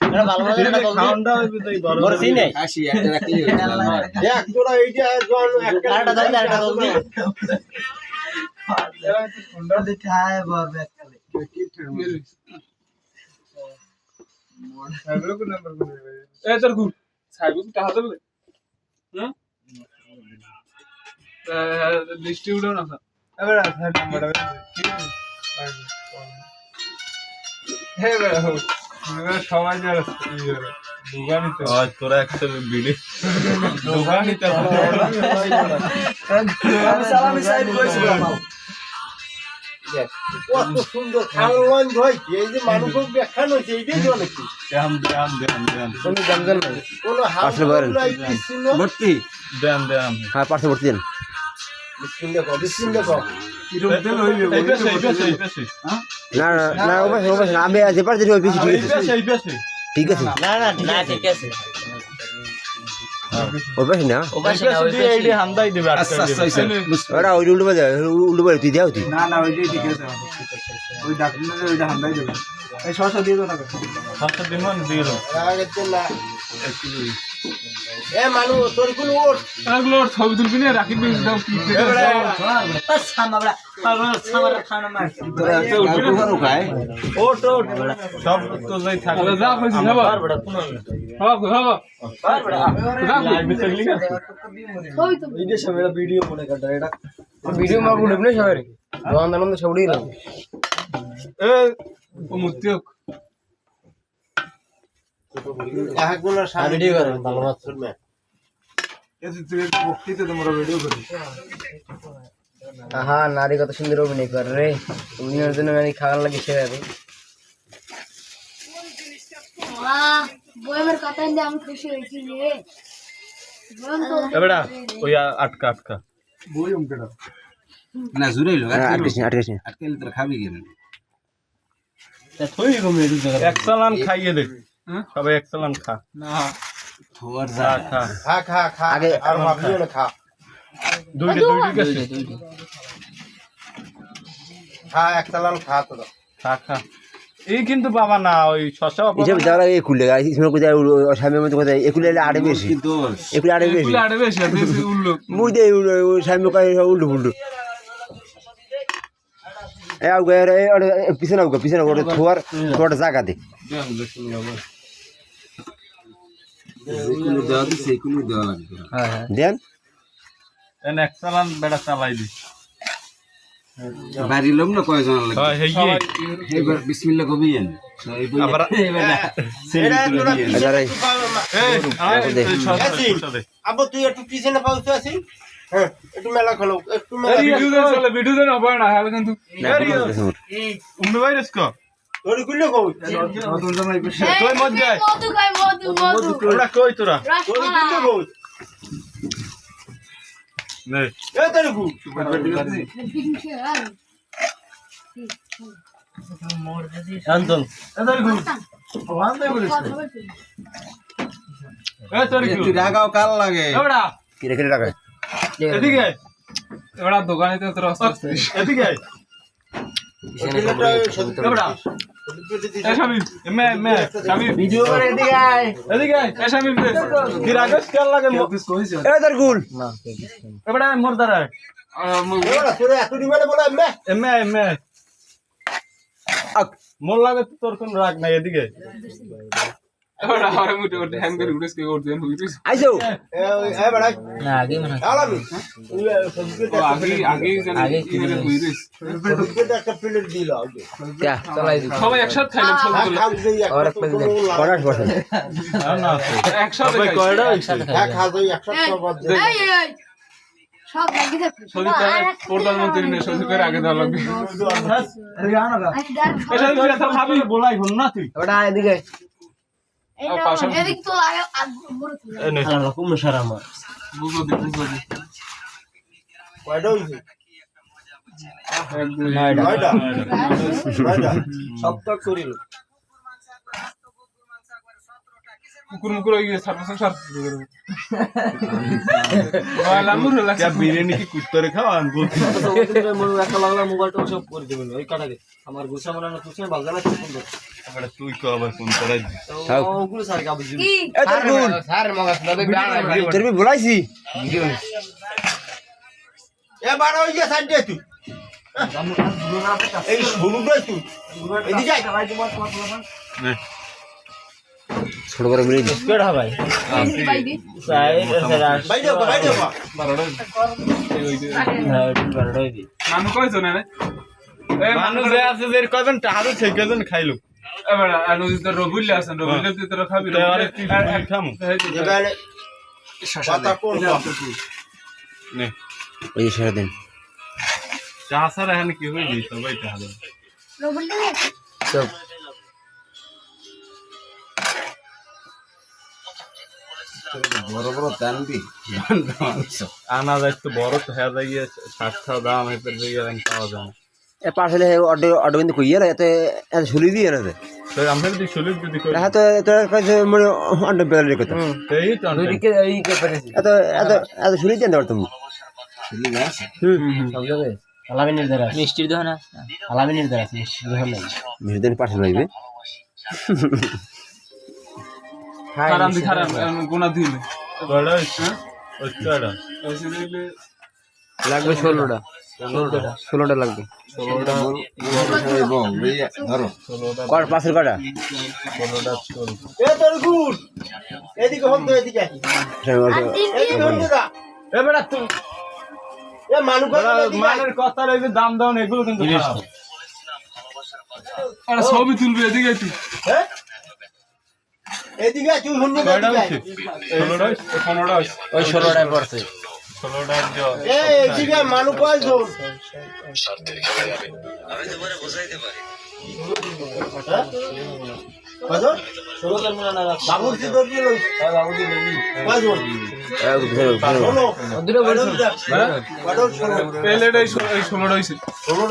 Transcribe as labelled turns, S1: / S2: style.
S1: এটা ভালো লাগে না খাওনটা হইবে তো বড় বড় সিনে আসি একটা রাখলি এক তোরা এইটা একটা আরেকটা দাও আরেকটা দাও দি কোনটা দেখায় বাবা কি মোড় সাইবল কো নাম্বার কোন এ তোর গুড সাইবল টাকা দেবে হ্যাঁ ডিস্ট্রিবিউটর না এবারে স্যার নাম্বারটা ঠিক আছে হে বড় এবার সবাই যারা দোকানিতে আজ তোরা একটা বিড়ি দোকানিতে আমি সালামি সাইড কইছিলাম কত সুন্দর খাওয়ান ভাই এই যে মানুষকে দেখানো হইছে এইটাই তো নাকি দাম কোন দাম নাই কোন হাফ নাই কিছু না ভর্তি দাম হ্যাঁ পাঁচশো ভর্তি দেন বিসমিল্লাহ কো কিরম তেল হইবে এই পেছে হ্যাঁ না ওবাস আমি যে পারছি ওই বেশি ঠিক আছে না ঠিক আছে ওবাস না দিয়ে এইডি হামদাই দিবে আচ্ছা ওরা ওই উল্টো বাজে তুই দাও তুই না ওইটাই ঠিক আছে ওই ডাক্তার ওইটা হামদাই দেবে এই 600 দিয়ে দাও না 600 দিন মান দিয়ে দাও আগে তো না এ মানু তোর কোন ওট আগলো ছবি তুলবি না রাখিবি দাও কি বাস সামরা সামরা খানা মার তোরা তো উঠো খায় ওট সব তো যাই থাকে যা কইছি না বার বড় কোন হ্যাঁ বার বড় লাইভ में चली ना होई तो वीडियो सवेरा वीडियो कोने करता है वीडियो में बुडब नहीं सवेरे दोन दानंद छवड़ी रे ए मुत्तियो এক গুলো ভিডিও করে ভালো মাছ শুনবে এই তুই বক্তৃতা তোমরা ভিডিও করি হ্যাঁ নারী কত সুন্দর অভিনয় করে রে তুমি ওর জন্য আমি খাওয়ার লাগি ছেড়ে রে বাহ বইমের কথা নিয়ে আমি খুশি হইছি রে এবড়া ওই আটকা বই উমকেডা না জুরাইলো আটকাইলে তোরা খাবি কেন তা থই গো মেরু জায়গা এক চালান খাইয়ে দে সবাই এক চালান খা না থোয়ার যা খা আগে আর ভাবিও না খা দুইটা গেছে খা এক চালান খা তো খা এই কিন্তু বাবা না ওই শশা এসব যারা এই খুলে গাইছি শুনে কোথায় সামনে মধ্যে কোথায় একুলে আড়ে বেশি একুলে আড়ে বেশি উল্লু মুই দে সামনে কই উল্লু এ আউ গে রে পিছনে ওরে থোয়ার থোড়া জায়গা দে সেকুলো দেওয়া লাগবে হ্যাঁ দেন এন এক চালান বেড়া চালাই দি বাড়ি লোক না কয়জন লাগে হ্যাঁ এইবার বিসমিল্লাহ কবি এন আবার আবু তুই একটু পিছনে পাউছ আছি হ্যাঁ একটু মেলা খলো একটু মেলা ভিডিও দেন হবে না হলে কিন্তু উমনে ভাইরাস কো তোর গুলো কই তুই মত যায় মধু তোরা কই তোরা তোর গুলো কই নে এ তোর গু মোর গজি আনতম এ তোর গু ওয়ান দে বলিস এ তোর গু তুই রাগাও কাল লাগে এবড়া কি রে রাগা এদিকে এবড়া দোকানে তো তোর আস্তে এদিকে এবড়া এসামি মে সামি ভিডিও করে এদিকে এসামি কি রাগস কাল লাগে এ তোর গুল না এবড়া মোর দাঁড়া এবড়া তোরে এতদি মানে বলে মে মোর লাগে তোর কোন রাগ নাই এদিকে এবড়া আরে মুটে ওর হ্যাং করে উড়েস কে ওর দেন হইতিস আইছো এ বড়া না আগে মানে আলামি আগে কি করে হইতিস একটা প্লেট দিল আগে কে চলাই দি সবাই একসাথে খাইলাম আর এক প্লেট কড়াশ বসে না একসাথে কয়টা একসাথে খাই খা যাই একসাথে সব এই সব লাগি থাকে সদিতা প্রধানমন্ত্রী নে সদিতার আগে দেওয়া লাগবে এদিকে আনো গা এটা তুই খাবি বলাই হল না তুই ওটা এদিকে এদিক তো লাগে বড় তুই এ নে রকম সারা মার বুঝো দি কয়টা হইছে নয়টা সব তো করিল
S2: কুকুর মুকুর হয়ে গিয়ে সার্ভিসিং সার লামুর লাগছে
S1: বিরিয়ানি কি কুত্তরে খাও আমি বলছি
S3: মনে একটা লাগলা মোবাইলটা সব করে দেবেন ওই কাটাকে আমার গুছা মনে না তুই ভালো লাগছে সুন্দর
S1: আরে তুই কো আবার ফোন করাই
S3: ওগুলো স্যার কাবু জি
S4: স্যার মগাস না
S3: তোর বি বলাইছি এ বাড়া হই গিয়া সাইড দে তুই এই শুরু দে তুই এদিকে আয়
S4: ছোট করে মিলে দিস
S3: কেডা ভাই বাইরে বাইরে
S2: মানুষ কয়জন রে
S1: মানুষ যে আছে যে কয়জন টাহারো সেই কয়জন খাইলো
S2: এবার নদীতে রবিলে আছেন রবিলে তুই তোরা খাবি
S1: আরে তুই খামু
S3: এবারে কথা কোন
S1: নে
S4: ওই সারা দিন
S1: চাহা সারা এখানে কি হয়ে দিই সবাই টাহারো
S4: সব
S3: বড় বড় টানবি
S1: আনা যায় তো বড় তো হয়ে যায় 60 দাম এতে যায় পাওয়া যায়
S4: এ পাশে অর্ডার অর্ডার কিন্তু কইয়া এতে এত শুলি দিয়ে না
S1: তো আমরা যদি সুলুক যদি করি
S4: হ্যাঁ তো তোর কাছে মানে অর্ডার বেল রেখে তো
S1: এই তো
S3: দুইদিকে এই কে পারেছি
S4: এত এত এত শুলি দিয়ে দাও তুমি
S3: শুনি না
S4: সব জায়গায়
S3: আলামিনের দ্বারা
S4: মিষ্টির দোকান আছে
S3: আলামিনের দ্বারা মিষ্টি দোকান নাই
S4: মিষ্টির পাশে রইবে
S2: খারাপ দি খারাপ গুনা দিলে
S1: বড় হ্যাঁ ওইটা
S2: এসে দিলে
S4: লাগবে 16টা 16টা লাগবে
S1: 16টা
S3: ধরো
S4: কর পাশের কটা
S1: 16টা চল
S3: এ তোর গুড এদিকে হম তো এদিকে এদিকে হম তো
S1: এ বেটা তুই
S3: এ মানুষ
S1: মানের কথা রইবে দাম দাও না এগুলো কিন্তু খারাপ
S2: আরে সবই তুলবি এদিকে তুই
S3: হ্যাঁ এদিকে তুই হুন্নু
S1: কয়টা
S3: এদিকে
S1: হইছে 16টা 15টা
S4: ওই 16টায় পড়ছে
S1: 16টা দিও
S3: এ এদিকে মানুষ কয়জন কয়জন বাবুজি তো দিয়ে লই বাবুজি লই কয়জন শোনো দুটো বলছো কয়জন শোনো
S2: পেলেটাই 16টা হইছে
S3: 16